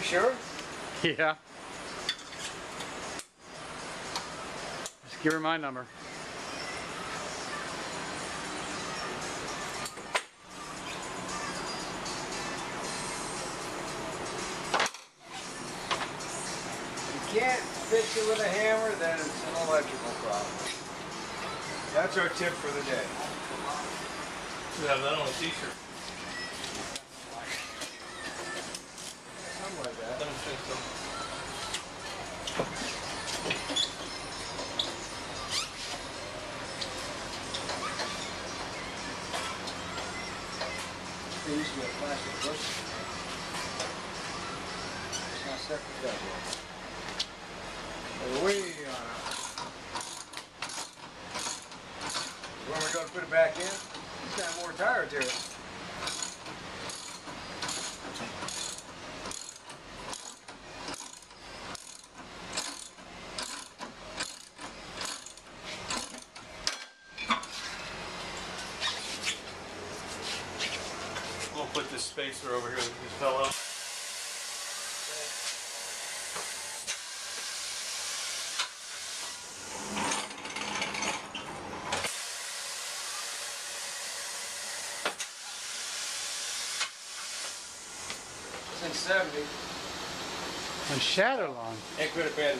sure? Yeah. Just give her my number. Can't fix it with a hammer, then it's an electrical problem. That's our tip for the day. You have that on a t-shirt. Something like that. I don't think so. There used to be a plastic bush. It's not stuck to that yet. Way on it. When we're going to put it back in, it's got more tire to it. We'll put this spacer over here that just fell out. In 70. On shadow line. It could have been,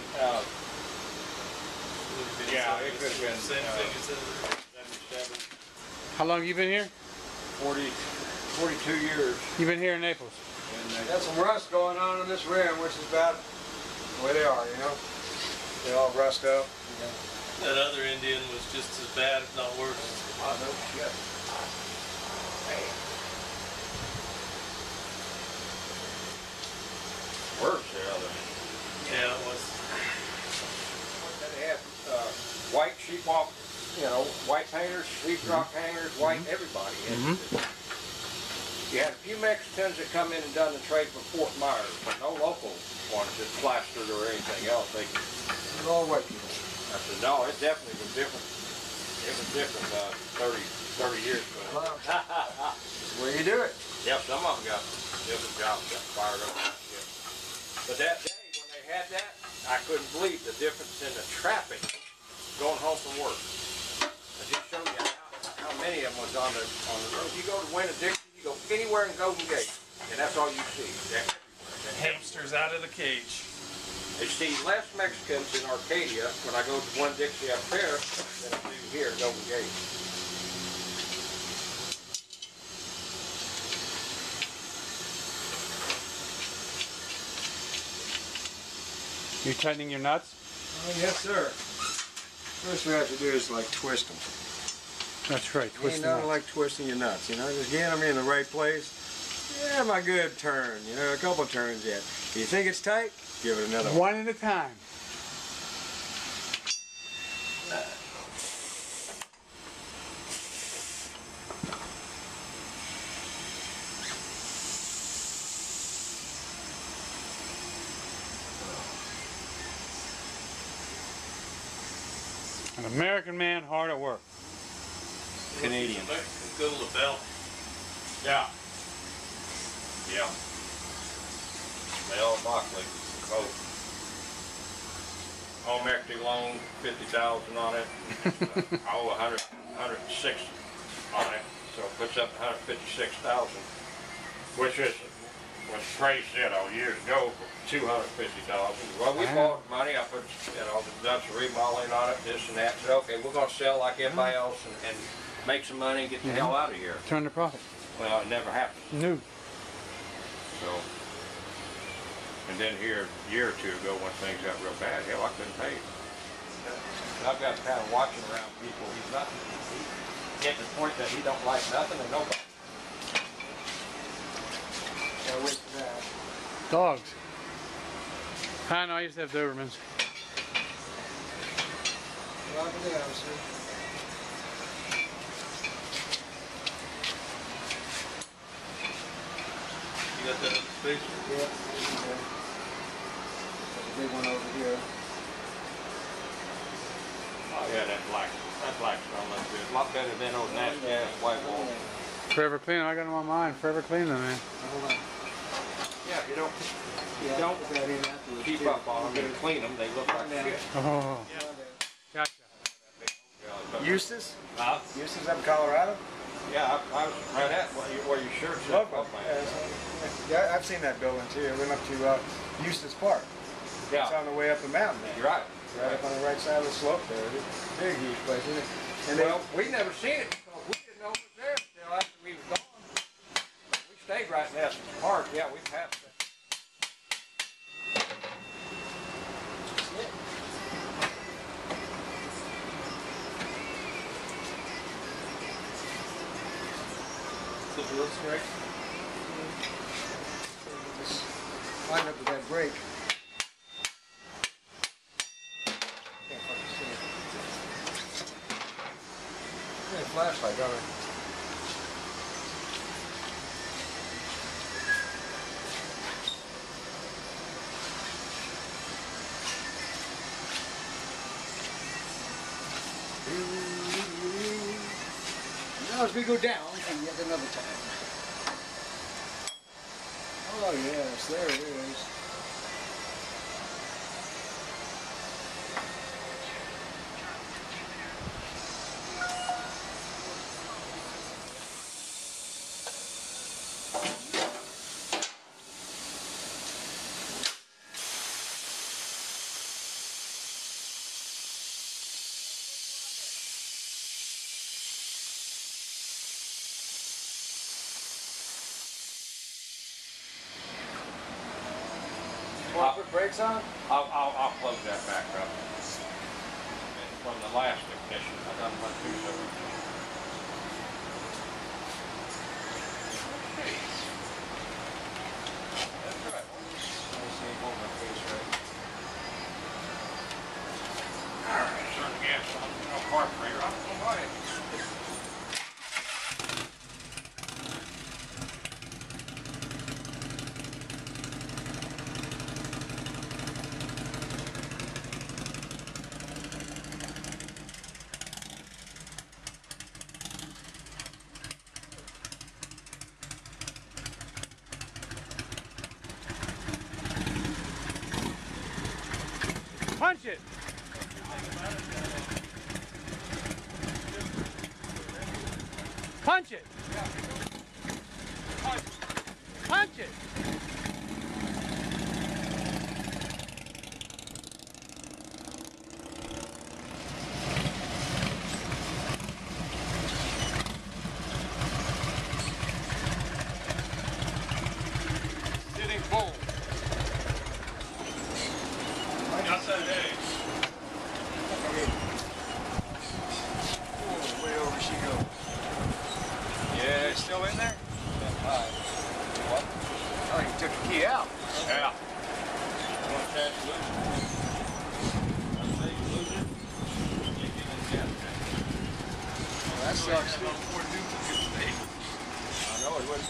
yeah, it could have been Same thing as 77, How long you been here? 42 years. You've been here in Naples. And got some rust going on this rim, which is about the way they are, you know? They all rust up. that other Indian was just as bad, if not worse. Oh, no shit. Worse, the other. Yeah, it was. They had white sheepwalk, you know, white painters, sheetrock hangers, white everybody. You had a few Mexicans that come in and done the trade for Fort Myers, but no local ones that plastered or anything else. They were all white people. I said, no, it definitely was different. It was different 30 years ago. That's the way you do it. Yeah, some of them got different jobs, got fired up. Yeah. But that day, when they had that, I couldn't believe the difference in the traffic going home from work. I just showed you how many of them was on the road. You go to Winn-Dixie, you go anywhere in Golden Gate, and that's all you see. They're everywhere. Hamsters out of the cage. They see less Mexicans in Arcadia when I go to Winn-Dixie up there than I do here in Golden Gate. You tightening your nuts? Oh, yes, sir. First we have to do is like twist them. That's right, twist Ain't them nothing up. like twisting your nuts, you know, just get them in the right place. Yeah, my good turn, you know, a couple turns yet. If you think it's tight, give it another one. One at a time. An American man hard at work. Canadian. Go to the belt. Yeah. Yeah. They all Buckley, both. Home equity loan, 50,000 on it. I owe 106 on it, so it puts up 156,000, which is was priced, you know, years ago for 250,000. Well, we bought money. I put, you know, done some remodeling on it, this and that. Said, okay, we're going to sell like everybody else and make some money and get the hell out of here. Turn the profit. Well, it never happened. No. So, and then here, a year or two ago, when things got real bad, hell, I couldn't pay. I've got kind of watching around people. He's not getting to the point that he don't like nothing and nobody. Gotta wait for that. Dogs. I know, I used to have Dobermans. Lock it down, sir. You got that in the space? Yeah. There's a big one over here. Oh yeah, that black stone looks good. A lot better than those nasty ass white walls. Forever clean. I got them on mine. Forever clean them, man. Hold on. Yeah, you don't Put that in afterwards, keep too. up on them and clean them, they look like shit. Oh, gotcha. Eustis? Huh? Eustis up in Colorado? Yeah, I was right at where your shirt's Love up. Yeah, I've seen that building too. I went up to Eustis Park. It's Yeah, on the way up the mountain there. you're right. Right up on the right side of the slope there. It's a big, huge place, isn't it? And Well, we never seen it because we didn't know it was there until after we was gone. We stayed right in Estes Park. Yeah, we passed that. The blue strike. just line up with that brake. Can't fucking see it. Got a flashlight, don't I? Now as we go down, and yet another time. Oh yes, there it is. Want to put brakes on? I'll close that back up. And from the last ignition, I got my two over. That's right. Let's see, hold my face right. Alright, turn the gas on. No carburetor. I don't know why. Punch it! Punch it! Punch it! Sitting full. Got that hay. Oh, way over she goes. Yeah, It's still in there? what? Oh, you took the key out. Yeah. Want to catch loose? I say you lose it. You get in the gas tank. Well, that sucks. So you have four duplicates of hay. I know it was.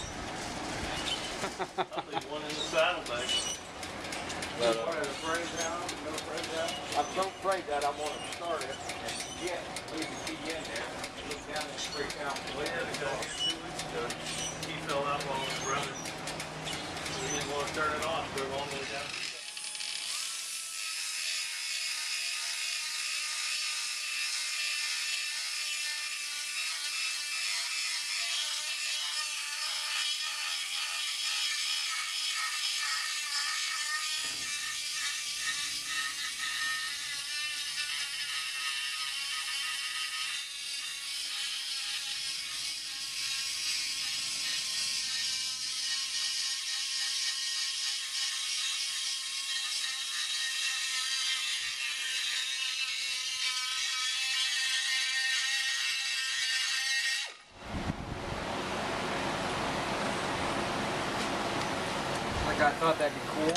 I'll leave one in the saddlebag. What are the frames down? No frames down? I'm so afraid that I want to start it and forget, leave the key in there, and look down and straight down. We had a guy here 2 weeks ago. He fell out while he was running. We didn't want to turn it off. Drove all the way down. Like I thought that'd be cool.